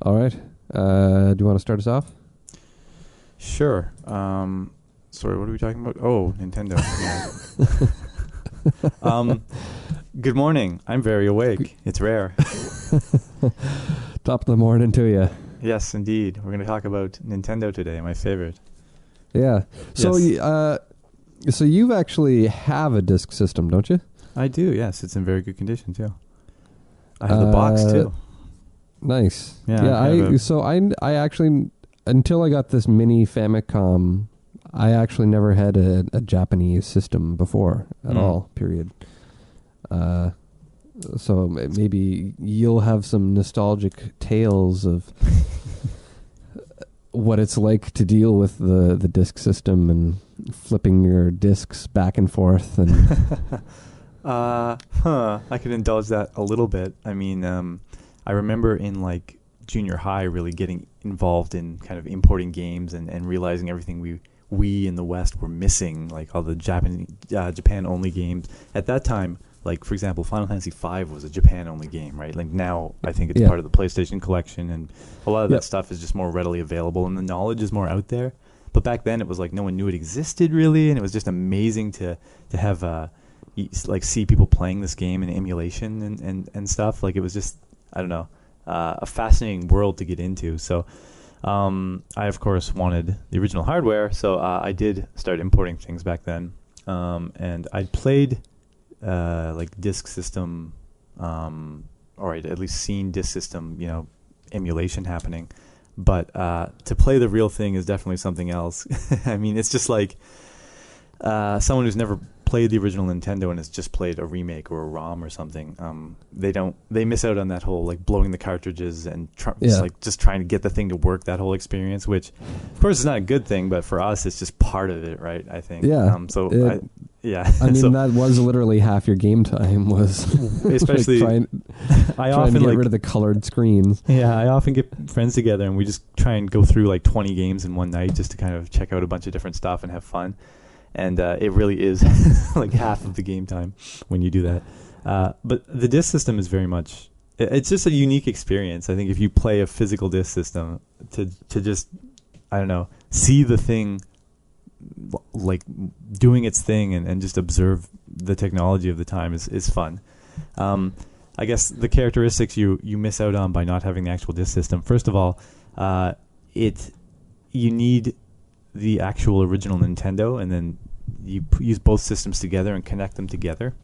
All right. Do you want to start us off? Sure. Sorry, what are we talking about? Oh, Nintendo. Yeah. Good morning. I'm very awake. It's rare. Top of the morning to you. Yes, indeed. We're going to talk about Nintendo today, my favorite. Yeah. So, Yes. so you actually have a disc system, don't you? I do, yes. It's in very good condition, too. I have the box, too. Nice. Yeah, I actually, until I got this mini Famicom, I actually never had a Japanese system before at all, period. So maybe you'll have some nostalgic tales of what it's like to deal with the disc system and flipping your discs back and forth. And I could indulge that a little bit. I mean, I remember in like junior high really getting involved in kind of importing games and realizing everything we in the West were missing, like all the Japan-only games. At that time, like, for example, Final Fantasy V was a Japan-only game, right? Like, now I think it's part of the PlayStation collection, and a lot of that stuff is just more readily available, and the knowledge is more out there. But back then, it was like no one knew it existed, really, and it was just amazing to have, like, see people playing this game in emulation and stuff. Like, it was just, I don't know, a fascinating world to get into. So I, of course, wanted the original hardware, so I did start importing things back then. And I'd played like disk system, or I'd at least seen disk system, emulation happening. But to play the real thing is definitely something else. I mean, it's just like someone who's never played the original Nintendo and has just played a remake or a ROM or something. They miss out on that whole like blowing the cartridges and just trying to get the thing to work, that whole experience, which of course is not a good thing, but for us it's just part of it, right? I think. Yeah. I mean, that was literally half your game time was especially trying to get rid of the colored screens. Yeah, I often get friends together and we just try and go through like 20 games in one night just to kind of check out a bunch of different stuff and have fun. And it really is like half of the game time when you do that. But the disc system is very much, it's just a unique experience. I think if you play a physical disc system, to just, I don't know, see the thing like doing its thing and just observe the technology of the time is fun. I guess the characteristics you miss out on by not having the actual disc system. First of all, you need the actual original Nintendo, and then you use both systems together and connect them together.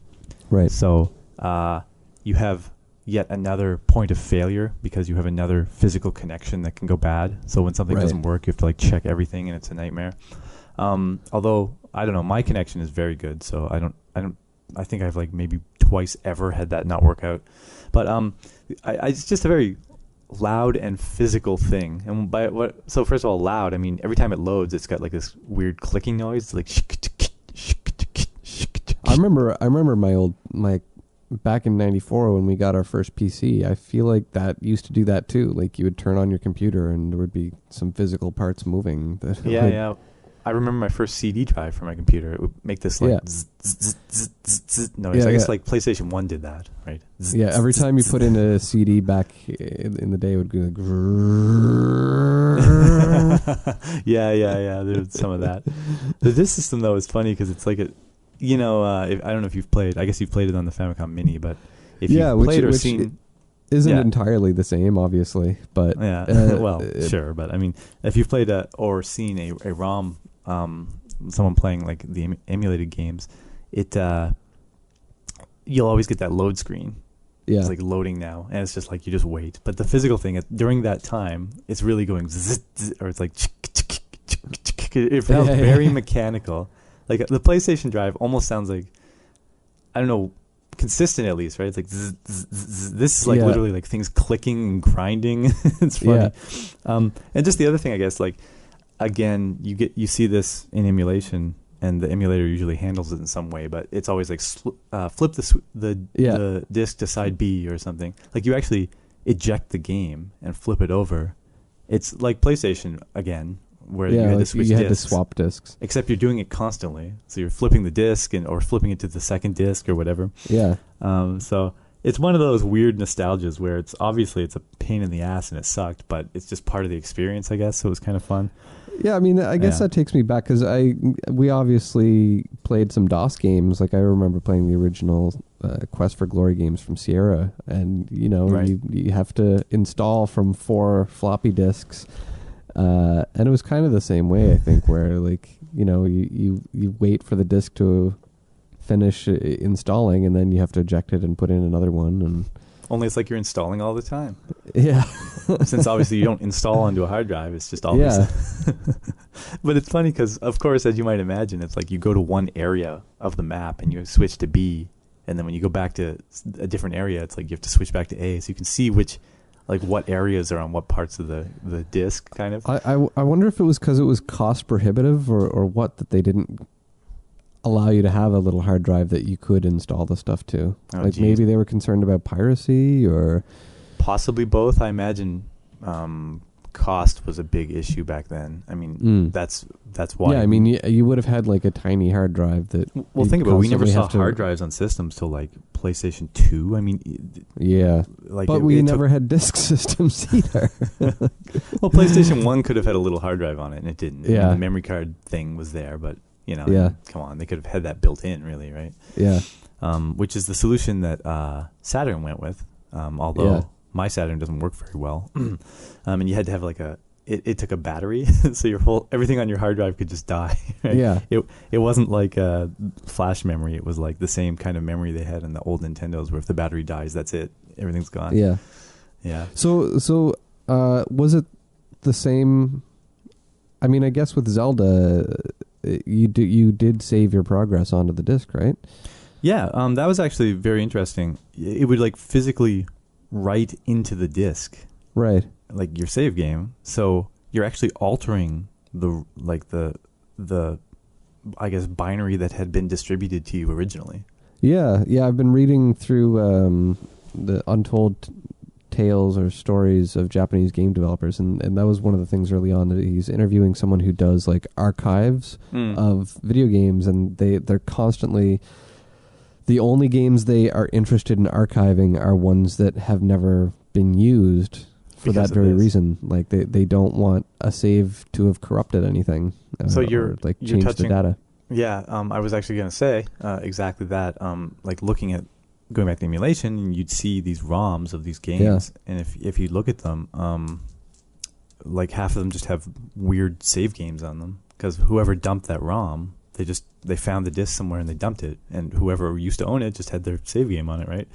Right. So you have yet another point of failure because you have another physical connection that can go bad. So when something doesn't work, you have to like check everything, and it's a nightmare. Although I don't know, my connection is very good, so I think I've like maybe twice ever had that not work out. But it's just a very loud and physical thing. And so first of all, loud, I mean, every time it loads, it's got like this weird clicking noise, like I remember my back in 94 when we got our first PC, I feel like that used to do that too. Like you would turn on your computer and there would be some physical parts moving. Yeah. I remember my first CD drive for my computer. It would make this like zzz, zzz, zzz, zzz, zzz noise. I guess like PlayStation 1 did that, right? Zzz, yeah, every time you put in a CD back in the day, it would go like... Yeah. There's some of that. The disc system, though, is funny because it's like I don't know if you've played. I guess you've played it on the Famicom Mini, but if you've played or seen... Isn't entirely the same, obviously, but... Yeah, well, sure, but I mean, if you've played or seen a ROM... someone playing like the emulated games, you'll always get that load screen. Yeah. It's like loading now, and it's just like you just wait. But the physical thing, during that time, it's really going zzz, zzz, or it's like it felt very mechanical. Like the PlayStation Drive almost sounds like, I don't know, consistent at least, right? It's like zzz, zzz, zzz. This is like literally like things clicking and grinding. It's funny. And just the other thing, I guess, like, again, you see this in emulation, and the emulator usually handles it in some way, but it's always like flip the disc to side B or something. Like you actually eject the game and flip it over. It's like PlayStation again, where you had to switch discs. You had to swap discs. Except you're doing it constantly. So you're flipping the disc or flipping it to the second disc or whatever. Yeah. So it's one of those weird nostalgias where it's a pain in the ass and it sucked, but it's just part of the experience, I guess. So it was kind of fun. Yeah, I mean, I guess that takes me back because we obviously played some DOS games. Like I remember playing the original Quest for Glory games from Sierra, and Right. you have to install from 4 floppy disks, and it was kind of the same way, I think, where like you wait for the disk to finish installing, and then you have to eject it and put in another one, and Only it's like you're installing all the time. yeah. Since obviously you don't install onto a hard drive, it's just always. Yeah. But it's funny because, of course, as you might imagine, it's like you go to one area of the map and you switch to B, and then when you go back to a different area, it's like you have to switch back to A, so you can see what areas are on what parts of the disk, kind of. I wonder if it was because it was cost prohibitive or what, that they didn't allow you to have a little hard drive that you could install the stuff to. Oh, like geez. maybe they were concerned about piracy, or Possibly both. I imagine cost was a big issue back then. I mean, that's why. Yeah, I mean, you would have had like a tiny hard drive that. Well, think about it. We never constantly saw have to- hard drives on systems till like PlayStation 2. I mean, Yeah, like but we never had disk systems either. Well, PlayStation 1 could have had a little hard drive on it, and it didn't. Yeah. And the memory card thing was there, but Yeah. come on, they could have had that built in, really, right? Yeah, Which is the solution that Saturn went with, although Yeah. my Saturn doesn't work very well. And you had to have like it took a battery, so everything on your hard drive could just die. Right? Yeah. It wasn't like flash memory. It was like the same kind of memory they had in the old Nintendos, where if the battery dies, that's it. Everything's gone. yeah. Yeah. So was it the same? I mean, I guess with Zelda, you did save your progress onto the disc, right? Yeah, that was actually very interesting. It would like physically write into the disc, Right. like your save game. So you're actually altering the I guess binary that had been distributed to you originally. Yeah. I've been reading through the Untold Tales or Stories of Japanese game developers, and that was one of the things early on, that he's interviewing someone who does like archives of video games, and they're constantly, the only games they are interested in archiving are ones that have never been used for Because that of very this. reason. Like they don't want a save to have corrupted anything. So or like you're changed the touching- data. Yeah, I was actually going to say exactly that. Like looking at going back to emulation, you'd see these ROMs of these games, and if you look at them, like half of them just have weird save games on them, because whoever dumped that ROM, they found the disc somewhere and they dumped it, and whoever used to own it just had their save game on it, right?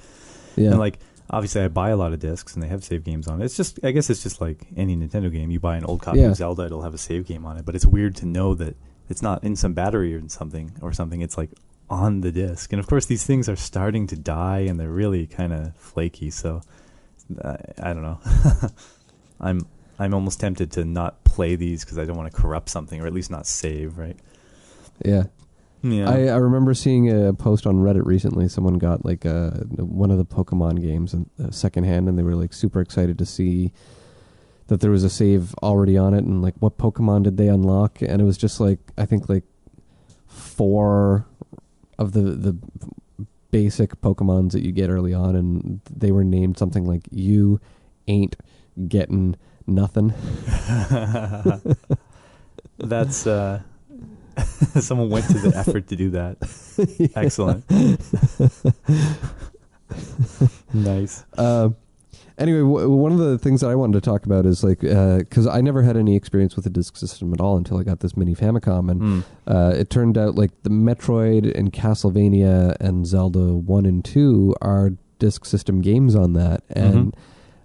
Yeah. And like obviously I buy a lot of discs and they have save games on it. I guess it's just like any Nintendo game. You buy an old copy of Zelda, it'll have a save game on it, but it's weird to know that it's not in some battery or something. It's like on the disc. And of course these things are starting to die and they're really kind of flaky, so I don't know. I'm almost tempted to not play these because I don't want to corrupt something, or at least not save, right? Yeah. Yeah. I remember seeing a post on Reddit recently. Someone got like one of the Pokemon games secondhand, and they were like super excited to see that there was a save already on it, and like what Pokemon did they unlock? And it was just like, I think like 4 of the basic Pokemons that you get early on, and they were named something like "You ain't getting nothing." That's someone went to the effort to do that. Excellent. Nice. Anyway, one of the things that I wanted to talk about is like, because I never had any experience with the disk system at all until I got this mini Famicom, and it turned out like the Metroid and Castlevania and Zelda 1 and 2 are disk system games on that, and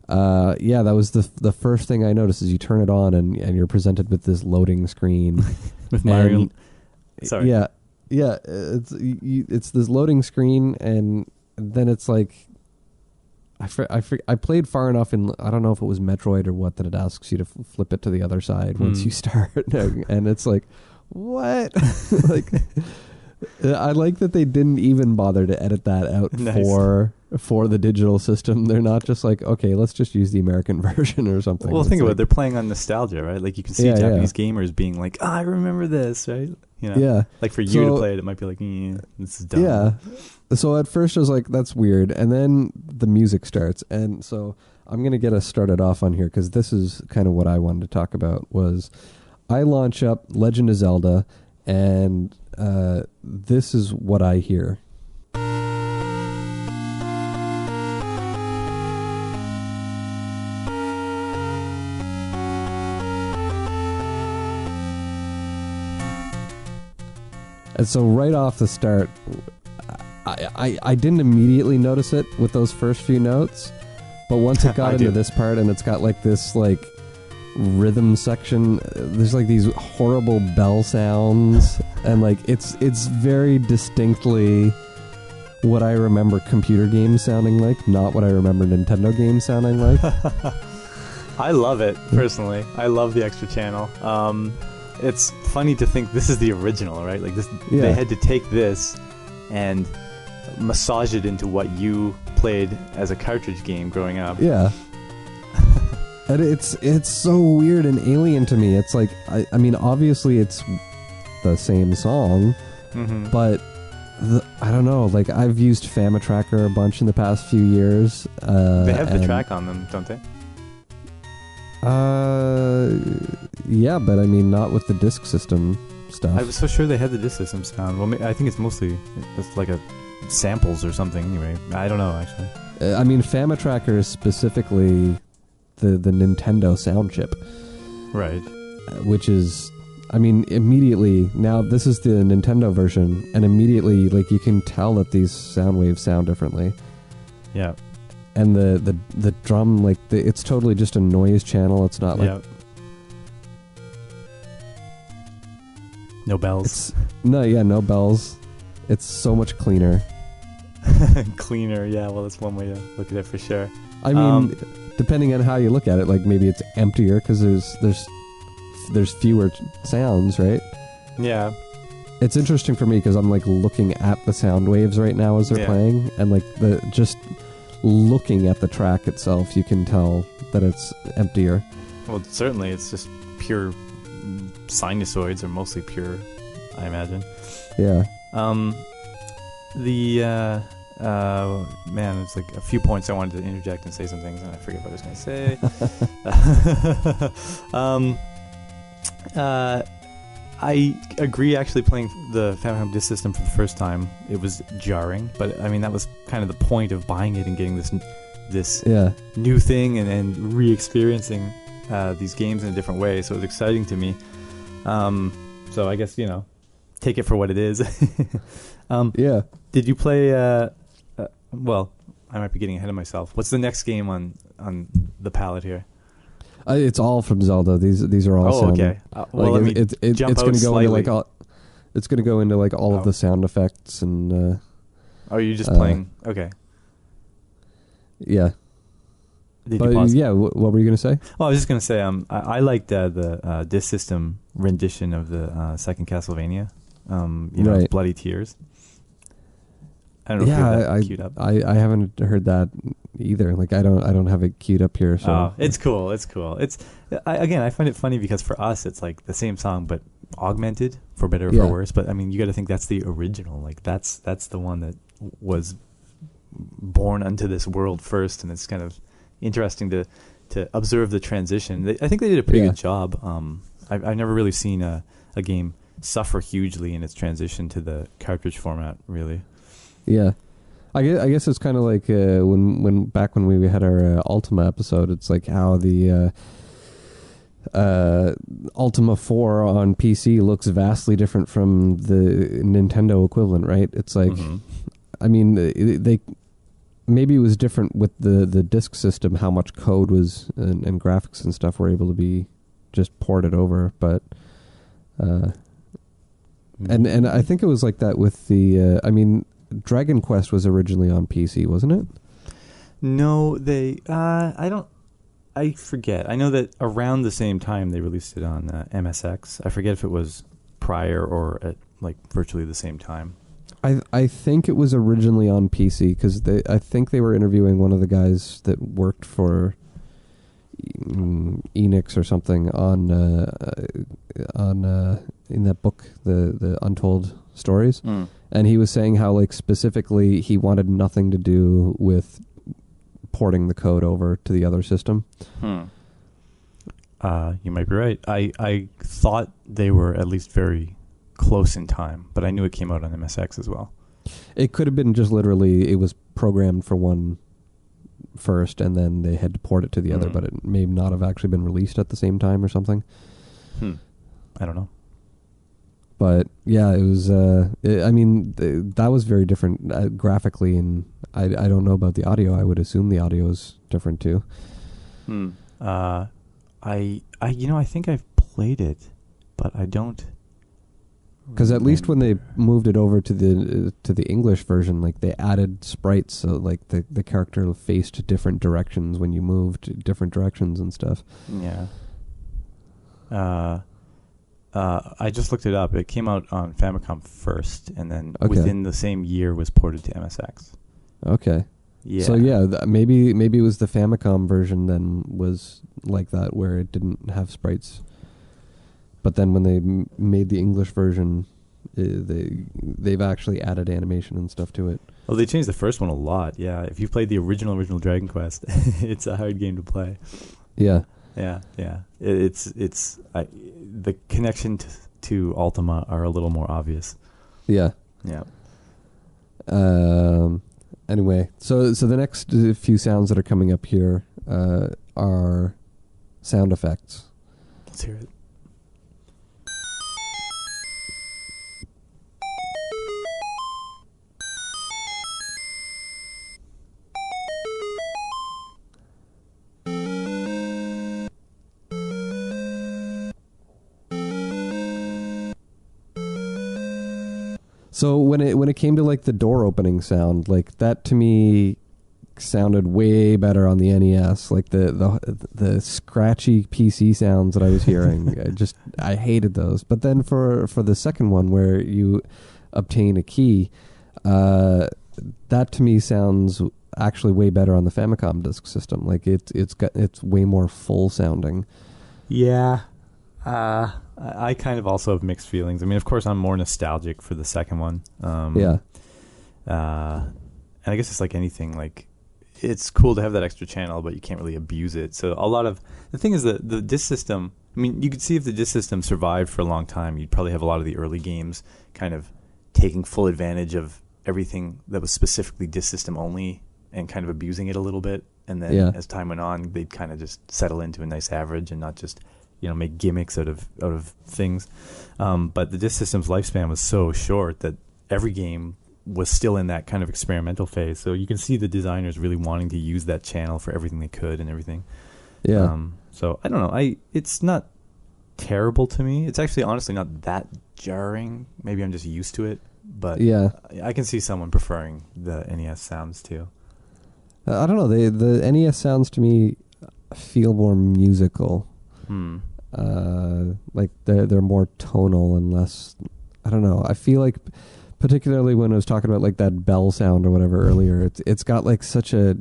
that was the first thing I noticed. Is you turn it on and you're presented with this loading screen With Mario. Sorry. Yeah, it's this loading screen, and then it's like, I played far enough in, I don't know if it was Metroid or what, that it asks you to flip it to the other side once you start, and it's like, what? Like, I like that they didn't even bother to edit that out Nice. for the digital system. They're not just like, okay, let's just use the American version or something. Well, It's think about like, it. They're playing on nostalgia, right? Like you can see Yeah, Japanese gamers being like, I remember this, right? You know? Yeah. Like for you to So- play it, it might be like, this is dumb. Yeah. So at first I was like, that's weird. And then the music starts. And so I'm going to get us started off on here because this is kind of what I wanted to talk about was I launch up Legend of Zelda and this is what I hear. And so right off the start, I didn't immediately notice it with those first few notes, but once it got I into do. this part and it's got like this like rhythm section, there's like these horrible bell sounds and like it's very distinctly what I remember computer games sounding like, not what I remember Nintendo games sounding like. I love it, personally. I love the extra channel. It's funny to think this is the original, right? Like this, Yeah. They had to take this and massage it into what you played as a cartridge game growing up. Yeah. And it's so weird and alien to me. It's like, I mean, obviously it's the same song, Mm-hmm. but I don't know. Like, I've used Famitracker a bunch in the past few years. They have the and- track on them, don't they? Yeah, but I mean, not with the disc system stuff. I was so sure they had the disc system sound. Well, I think it's mostly it's like a samples or something. Anyway, I don't know actually. I mean, Famitracker is specifically the Nintendo sound chip, Right. which is, I mean, immediately now this is the Nintendo version, and immediately like you can tell that these sound waves sound differently. Yeah. And the drum, like it's totally just a noise channel. It's not like Yeah. No bells. it's no bells. It's so much cleaner. Cleaner. Yeah. Well, that's one way to look at it for sure. I mean, depending on how you look at it, like maybe it's emptier because there's fewer sounds, right? Yeah. It's interesting for me because I'm like looking at the sound waves right now as they're Yeah. playing, and like just looking at the track itself, you can tell that it's emptier. Well, certainly it's just pure sinusoids, or mostly pure, I imagine. Yeah. Man, it's like a few points I wanted to interject and say some things, and I forget what I was going to say. I agree. Actually, playing the Famicom Disk System for the first time, it was jarring, but I mean that was kind of the point of buying it and getting this Yeah. new thing and re-experiencing these games in a different way. So it was exciting to me. So I guess take it for what it is. Yeah. Did you play? Well, I might be getting ahead of myself. What's the next game on the palette here? It's all from Zelda. These are all. Oh, sound, okay. Well, like let me it's jump going out to go slightly. into like all. It's going to go into like all of Oh. the sound effects and Oh, you're just playing. Okay. yeah. Did But you pause? yeah, what were you going to say? Well, I was just gonna say, I liked the Disk System rendition of the second Castlevania. Right. Bloody Tears. I don't know if you have that queued up. I haven't heard that either. Like I don't have it queued up here. So Oh, it's cool. It's cool. I find it funny because for us, it's like the same song but augmented, for better or Yeah. for worse. But I mean, you got to think that's the original. Like that's the one that was born unto this world first, and it's kind of interesting to observe the transition. I think they did a pretty Yeah. good job. I've never really seen a game suffer hugely in its transition to the cartridge format. Really. yeah. I guess it's kind of like when back when we had our Ultima episode. It's like how the Ultima 4 on PC looks vastly different from the Nintendo equivalent, right? It's like, Mhm. I mean, they maybe it was different with the disc system, how much code was and graphics and stuff were able to be just ported over, but and I think it was like that with the I mean, Dragon Quest was originally on PC, wasn't it? No, they. I forget. I know that around the same time they released it on MSX. I forget if it was prior or like virtually the same time. I think it was originally on PC because I think they were interviewing one of the guys that worked for Enix or something on in that book, the Untold Stories, and he was saying how like specifically he wanted nothing to do with porting the code over to the other system. You might be right. I thought they were at least very close in time, but I knew it came out on MSX as well. It could have been just literally it was programmed for one first and then they had to port it to the other, but it may not have actually been released at the same time or something. I don't know. But yeah, it was that was very different graphically, and I don't know about the audio. I would assume the audio is different too. I think I've played it, but I don't. Because at least when they moved it over to the English version, like they added sprites, so like the character faced different directions when you moved different directions and stuff. Yeah. I just looked it up. It came out on Famicom first, and then within the same year was ported to MSX. Okay. Yeah. So yeah, maybe it was the Famicom version then was like that, where it didn't have sprites. But then when they made the English version, they've actually added animation and stuff to it. Well, they changed the first one a lot. Yeah, if you played the original Dragon Quest, it's a hard game to play. Yeah. Yeah. It's the connection to Ultima are a little more obvious. Yeah. Yeah. Anyway, so the next few sounds that are coming up here are sound effects. Let's hear it. So when it came to like the door opening sound, like that to me sounded way better on the NES. Like the scratchy PC sounds that I was hearing, I hated those. But then for the second one where you obtain a key, that to me sounds actually way better on the Famicom disk system. Like it's way more full sounding. Yeah. I kind of also have mixed feelings. I mean, of course, I'm more nostalgic for the second one. And I guess it's like anything. Like, it's cool to have that extra channel, but you can't really abuse it. So the thing is that the disc system. I mean, you could see if the disc system survived for a long time, you'd probably have a lot of the early games kind of taking full advantage of everything that was specifically disc system only and kind of abusing it a little bit. And then as time went on, they'd kind of just settle into a nice average and not just make gimmicks out of things. But the disc system's lifespan was so short that every game was still in that kind of experimental phase. So you can see the designers really wanting to use that channel for everything they could and everything. Yeah. So I don't know. It's not terrible to me. It's actually honestly not that jarring. Maybe I'm just used to it. But I can see someone preferring the NES sounds too. I don't know. The NES sounds to me feel more musical. Like they're more tonal and less. I don't know. I feel like, particularly when I was talking about like that bell sound or whatever earlier, it's got like such a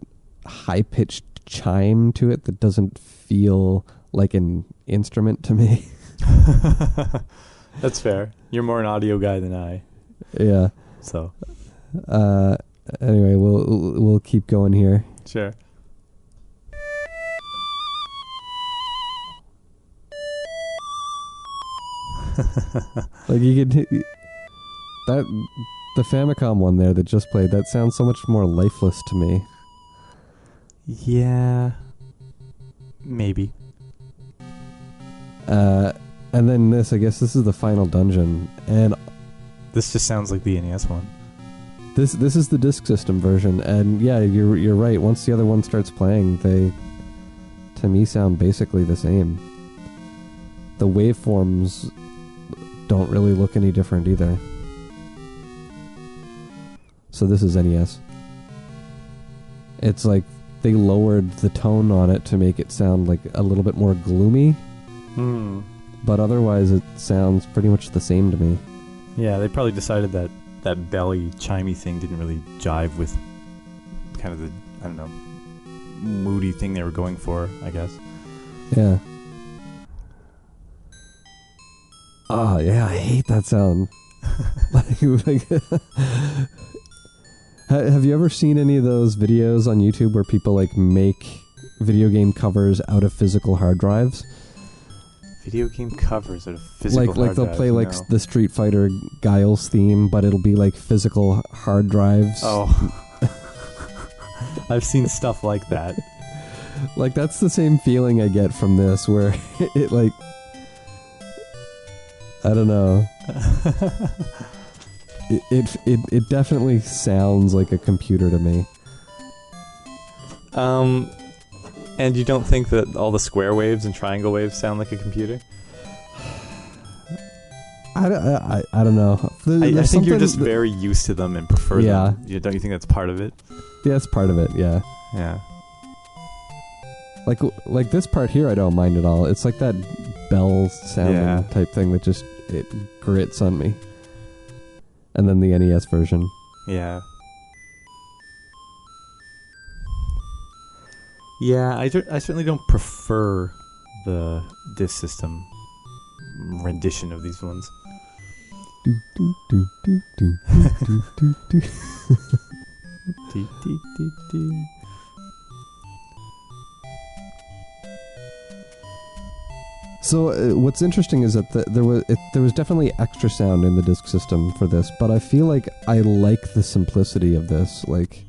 high pitched chime to it that doesn't feel like an instrument to me. That's fair. You're more an audio guy than I. Yeah. So. Anyway, we'll keep going here. Sure. Like you could that the Famicom one there that just played, that sounds so much more lifeless to me. Yeah, maybe. And then I guess this is the final dungeon, and this just sounds like the NES one. This is the disk system version, and yeah, you're right. Once the other one starts playing, they to me sound basically the same. The waveforms don't really look any different either. So this is NES. It's like they lowered the tone on it to make it sound like a little bit more gloomy. But otherwise it sounds pretty much the same to me. Yeah, they probably decided that that belly chimey thing didn't really jive with kind of the, I don't know, moody thing they were going for, I guess. Yeah. Oh, yeah, I hate that sound. Have you ever seen any of those videos on YouTube where people like make video game covers out of physical hard drives? Video game covers out of physical hard like they'll drives, play like no. the Street Fighter Guile's theme, but it'll be like physical hard drives. Oh. I've seen stuff like that. Like that's the same feeling I get from this, where it like, I don't know. It definitely sounds like a computer to me. And you don't think that all the square waves and triangle waves sound like a computer? I don't know. I think you're just very used to them and prefer them. Don't you think that's part of it? Yeah, it's part of it, yeah. Yeah. Like this part here I don't mind at all. It's like that bell sounding type thing that just, it grits on me. And then the NES version. Yeah. Yeah, I certainly don't prefer the disc system rendition of these ones. So what's interesting is that there was definitely extra sound in the disc system for this, but I feel like I like the simplicity of this, like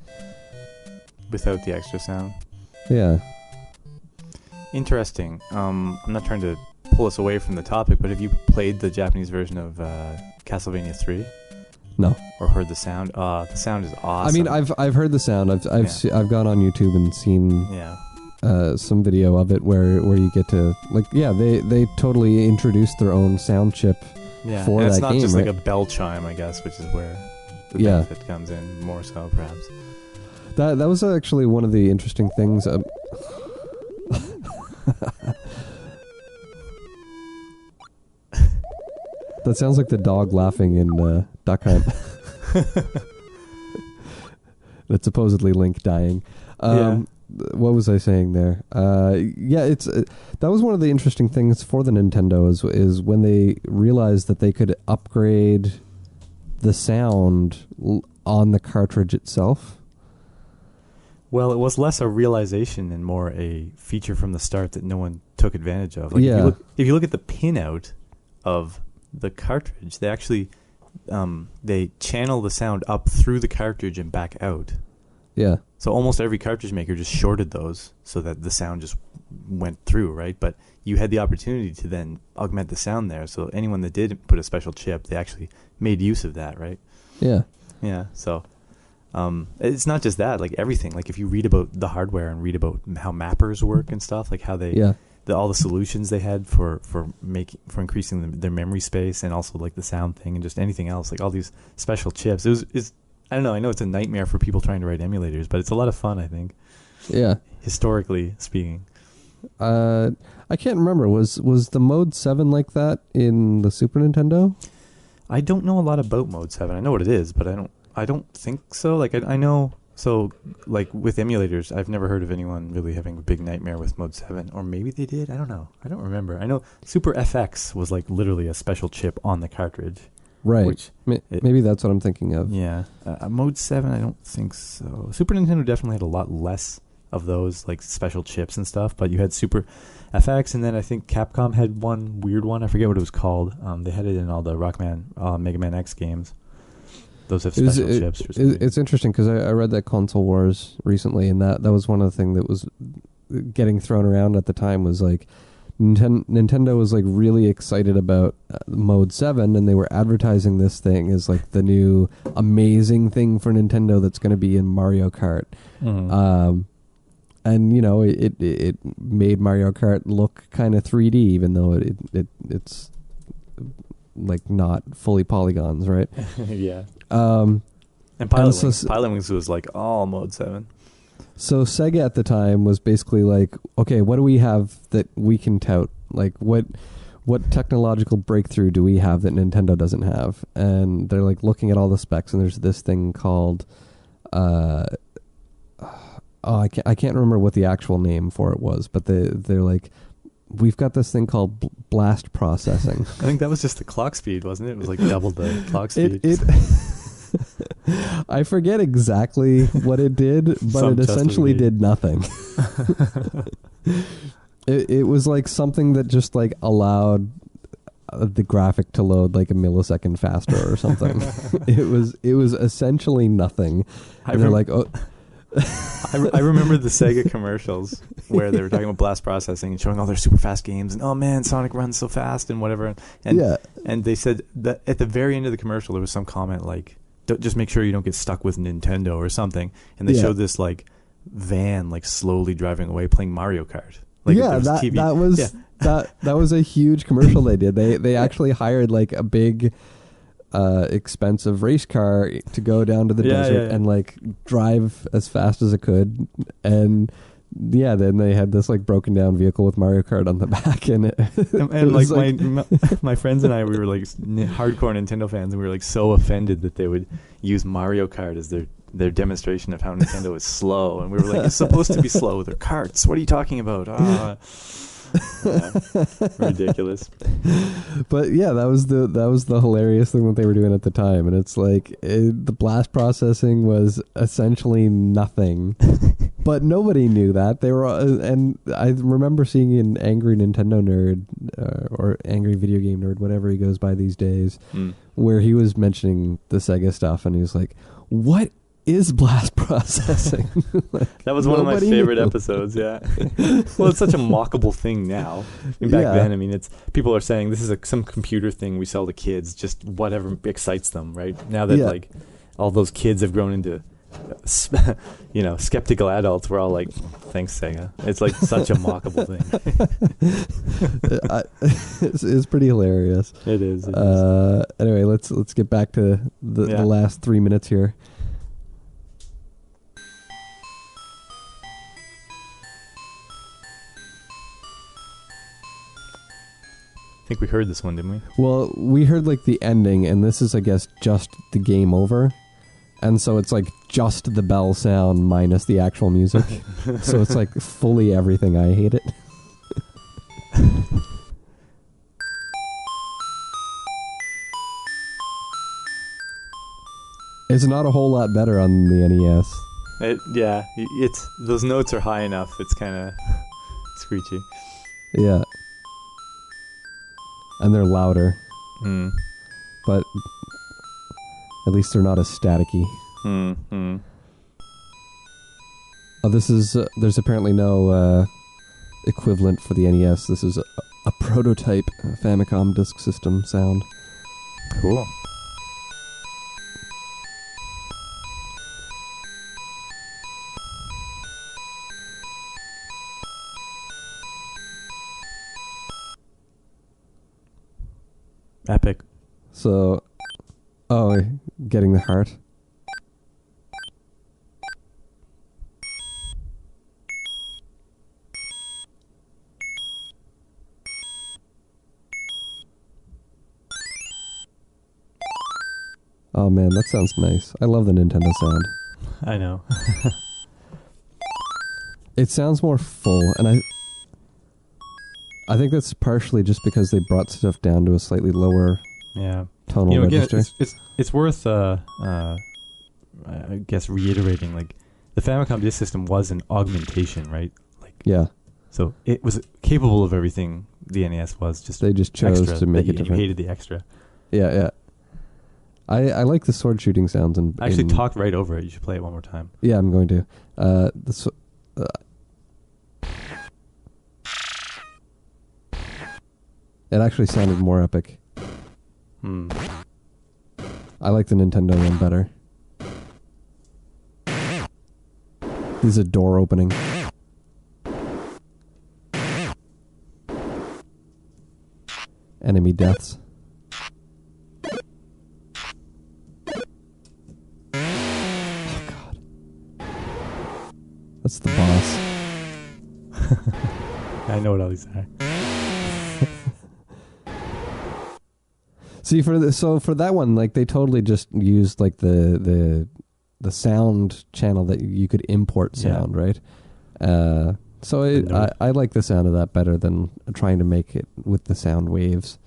without the extra sound. Yeah. Interesting. I'm not trying to pull us away from the topic, but have you played the Japanese version of Castlevania 3? No. Or heard the sound? The sound is awesome. I mean, I've heard the sound. I've gone on YouTube and seen some video of it where you get to they totally introduced their own sound chip for that game. It's not just right? like a bell chime, I guess, which is where the benefit comes in more so, perhaps. That was actually one of the interesting things. That sounds like the dog laughing in Duck Hunt. That's supposedly Link dying. What was I saying there? It's that was one of the interesting things for the Nintendo is when they realized that they could upgrade the sound on the cartridge itself. Well, it was less a realization and more a feature from the start that no one took advantage of. Like if you look at the pinout of the cartridge, they actually they channel the sound up through the cartridge and back out. Yeah. So almost every cartridge maker just shorted those so that the sound just went through, right? But you had the opportunity to then augment the sound there. So anyone that did put a special chip, they actually made use of that, right? Yeah. Yeah. So it's not just that, like everything. Like if you read about the hardware and read about how mappers work and stuff, like how they all the solutions they had for increasing their memory space and also like the sound thing and just anything else, like all these special chips. I don't know. I know it's a nightmare for people trying to write emulators, but it's a lot of fun, I think. Yeah. Historically speaking. I can't remember. Was the Mode 7 like that in the Super Nintendo? I don't know a lot about Mode 7. I know what it is, but I don't think so. Like I know, so like with emulators, I've never heard of anyone really having a big nightmare with Mode 7, or maybe they did. I don't know. I don't remember. I know Super FX was like literally a special chip on the cartridge. Right. Maybe that's what I'm thinking of. Yeah. Mode 7, I don't think so. Super Nintendo definitely had a lot less of those like special chips and stuff, but you had Super FX, and then I think Capcom had one weird one. I forget what it was called. They had it in all the Rockman, Mega Man X games. Those have special chips. It's interesting because I read that Console Wars recently, and that was one of the things that was getting thrown around at the time was like Nintendo was like really excited about Mode 7, and they were advertising this thing as like the new amazing thing for Nintendo that's going to be in Mario Kart. Mm-hmm. And you know it made Mario Kart look kind of 3D, even though it's like not fully polygons, right? Yeah. And Pilot Wings was like all Mode 7. So Sega at the time was basically like, okay, what do we have that we can tout? Like, what what technological breakthrough do we have that Nintendo doesn't have? And they're like looking at all the specs, and there's this thing called I can't remember what the actual name for it was, but they're like, we've got this thing called blast processing. I think that was just the clock speed, wasn't it? It was like double the clock speed. I forget exactly what it did, but it essentially did nothing. It was like something that just like allowed the graphic to load like a millisecond faster or something. It was essentially nothing. And they're like, oh. I remember the Sega commercials where they were talking about blast processing and showing all their super fast games, and oh man, Sonic runs so fast and whatever. And they said that at the very end of the commercial there was some comment like, just make sure you don't get stuck with Nintendo or something. And they showed this like van like slowly driving away playing Mario Kart. Like that was a huge commercial they did. They actually hired like a big expensive race car to go down to the desert and like drive as fast as it could, and then they had this like broken down vehicle with Mario Kart on the back, and and like my friends and I, we were like hardcore Nintendo fans, and we were like so offended that they would use Mario Kart as their demonstration of how Nintendo is slow, and we were like, it's supposed to be slow, they're carts, what are you talking about? Ridiculous. But yeah, that was the hilarious thing that they were doing at the time, and it's like the blast processing was essentially nothing. But nobody knew that. They were, and I remember seeing an angry Nintendo nerd or angry video game nerd, whatever he goes by these days, where he was mentioning the Sega stuff, and he was like, "What is blast processing?" That was one of my favorite episodes. Yeah. Well, it's such a mockable thing now. Back then, I mean, it's people are saying this is some computer thing we sell to kids, just whatever excites them. Right now that like all those kids have grown into skeptical adults, we're all like, thanks Sega. It's like such a mockable thing. It's pretty hilarious. It is. Anyway, let's get back to the last 3 minutes here. I think we heard this one, didn't we? Well, we heard like the ending, and this is, I guess, just the game over. And so it's like just the bell sound minus the actual music. So it's like fully everything. I hate it. It's not a whole lot better on the NES. It's those notes are high enough. It's kind of screechy. Yeah. And they're louder. But at least they're not as staticky. This is there's apparently no equivalent for the NES. This is a prototype Famicom Disk System sound. Cool. Epic. So, getting the heart. Oh man, that sounds nice. I love the Nintendo sound. I know. It sounds more full, and I think that's partially just because they brought stuff down to a slightly lower tonal register. Again, it's worth I guess reiterating, like the Famicom Disk System was an augmentation, right? So it was capable of everything the NES was. They just chose to make it different. You hated the extra. Yeah. I like the sword shooting sounds. I actually talked right over it. You should play it one more time. Yeah, I'm going to. It actually sounded more epic. I like the Nintendo one better. This is a door opening. Enemy deaths. Oh god. That's the boss. I know what all these are. See, for that one, like they totally just used like the sound channel that you could import sound, right? I like the sound of that better than trying to make it with the sound waves.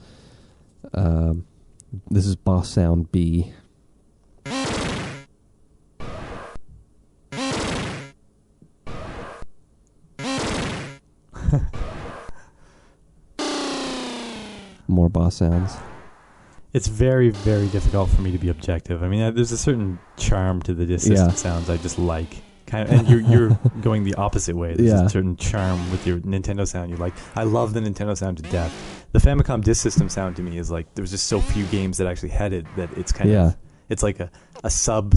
This is boss sound B. More boss sounds. It's very, very difficult for me to be objective. I mean, there's a certain charm to the assistant sounds I just like. Kind of, and you're going the opposite way. There's a certain charm with your Nintendo sound you like. I love the Nintendo sound to death. The Famicom Disk System sound to me is like there's just so few games that actually had it that it's kind of it's like a sub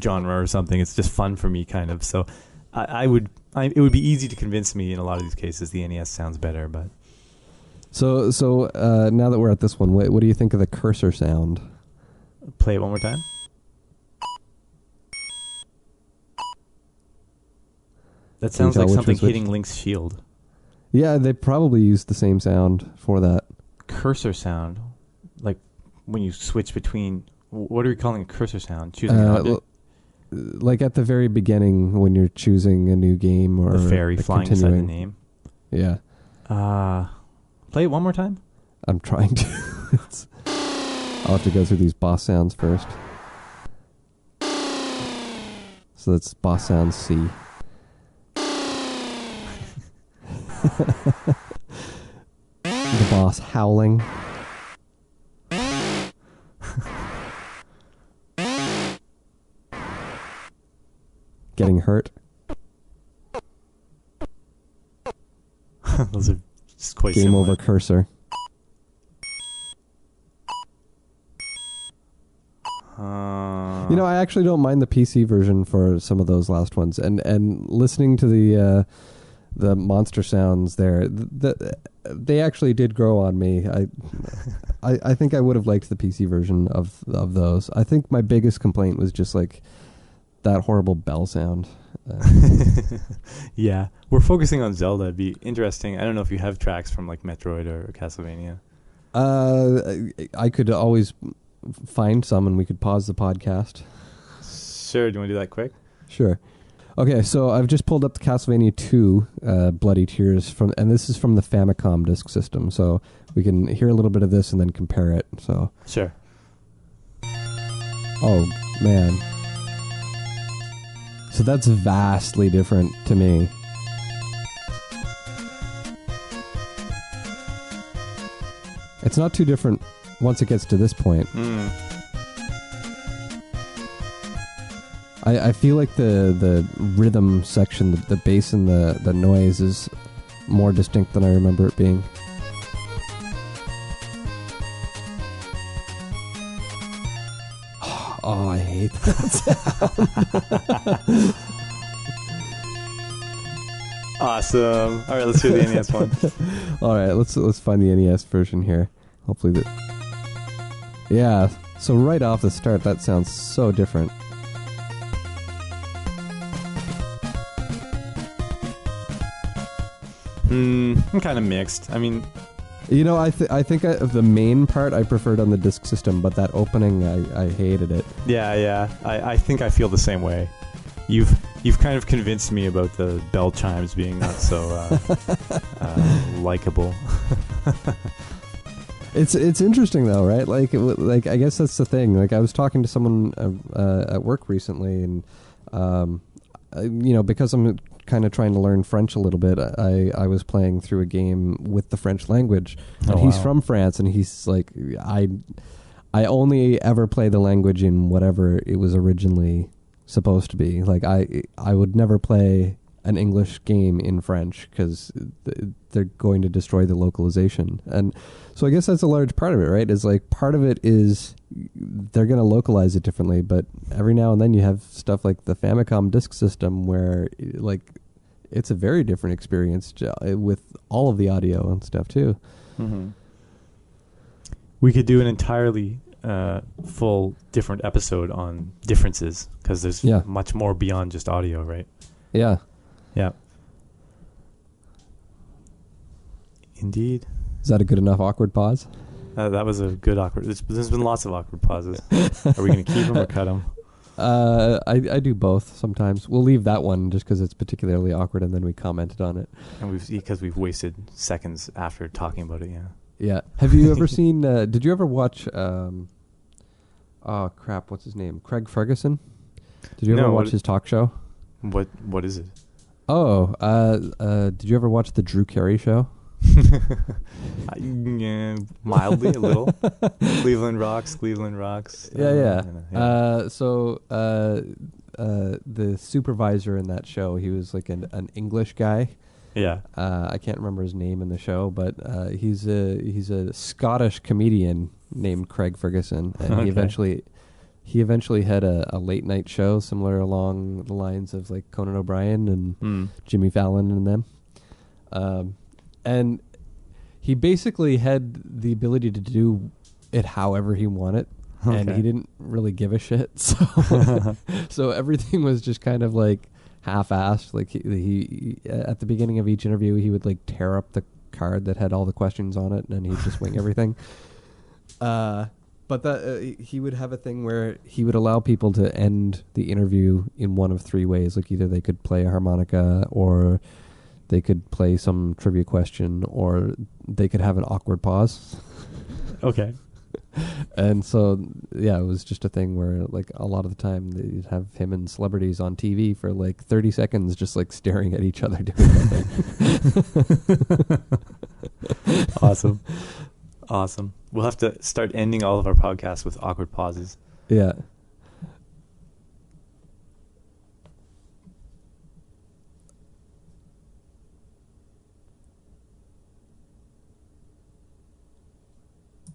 genre or something. It's just fun for me, kind of. So it would be easy to convince me in a lot of these cases the NES sounds better, but. So now that we're at this one, what do you think of the cursor sound? Play it one more time. That sounds like something hitting Link's shield. Yeah, they probably used the same sound for that. Cursor sound? Like when you switch between... What are we calling a cursor sound? Choosing an object? Like at the very beginning when you're choosing a new game or... The fairy flying inside the name? Yeah. Play it one more time? I'm trying to. I'll have to go through these boss sounds first. So that's boss sound C. The boss howling. Getting hurt. Those are just quite Game similar. over cursor. I actually don't mind the PC version for some of those last ones, and listening to the monster sounds there, they actually did grow on me. I think I would have liked the PC version of those. I think my biggest complaint was just like that horrible bell sound. Yeah, we're focusing on Zelda. It'd be interesting. I don't know if you have tracks from like Metroid or Castlevania. I could always find some, and we could pause the podcast. Sure. Do you want to do that quick? Sure. Okay, so I've just pulled up the Castlevania 2 Bloody Tears and this is from the Famicom Disk System, so we can hear a little bit of this and then compare it. So sure. Oh man. So that's vastly different to me. It's not too different once it gets to this point. I feel like the rhythm section, the bass and the noise is more distinct than I remember it being. Oh, I hate that sound. Awesome. All right, let's hear the NES one. All right, let's find the NES version here. Hopefully yeah, so right off the start, that sounds so different. I'm kind of mixed. I mean... I think the main part I preferred on the Disk System, but that opening, I hated it. Yeah. I think I feel the same way. You've kind of convinced me about the bell chimes being not so likable. It's interesting though, right? Like I guess that's the thing. Like I was talking to someone at work recently, and because I'm kind of trying to learn French a little bit, I was playing through a game with the French language, and he's from France, and he's like, I only ever play the language in whatever it was originally supposed to be. Like I would never play an English game in French because they're going to destroy the localization. And so I guess that's a large part of it, right? Is like part of it is they're going to localize it differently, but every now and then you have stuff like the Famicom Disk System where like it's a very different experience with all of the audio and stuff too. Mm-hmm. We could do an entirely full different episode on differences because there's much more beyond just audio, right? Yeah. Yeah. Indeed. Is that a good enough awkward pause? That was a good awkward. There's been lots of awkward pauses. Are we going to keep them or cut them? I do both sometimes. We'll leave that one just because it's particularly awkward, and then we commented on it. And because we've wasted seconds after talking about it. Yeah. Yeah. Have you ever seen? Did you ever watch? Oh crap! What's his name? Craig Ferguson. Did you ever watch his talk show? What is it? Oh, did you ever watch the Drew Carey Show? Yeah, mildly, a little. Cleveland rocks. Yeah. The supervisor in that show, he was like an English guy. Yeah. I can't remember his name in the show, but he's a Scottish comedian named Craig Ferguson, and he eventually had a late night show similar along the lines of like Conan O'Brien and Jimmy Fallon and them. And he basically had the ability to do it however he wanted, and he didn't really give a shit. So everything was just kind of like half-assed. Like he at the beginning of each interview, he would like tear up the card that had all the questions on it, and then he'd just wing everything. But he would have a thing where he would allow people to end the interview in one of three ways. Like either they could play a harmonica, or they could play some trivia question, or they could have an awkward pause. Okay. And so, yeah, it was just a thing where, like, a lot of the time they'd have him and celebrities on TV for, like, 30 seconds just, like, staring at each other doing nothing. Awesome. We'll have to start ending all of our podcasts with awkward pauses. Yeah.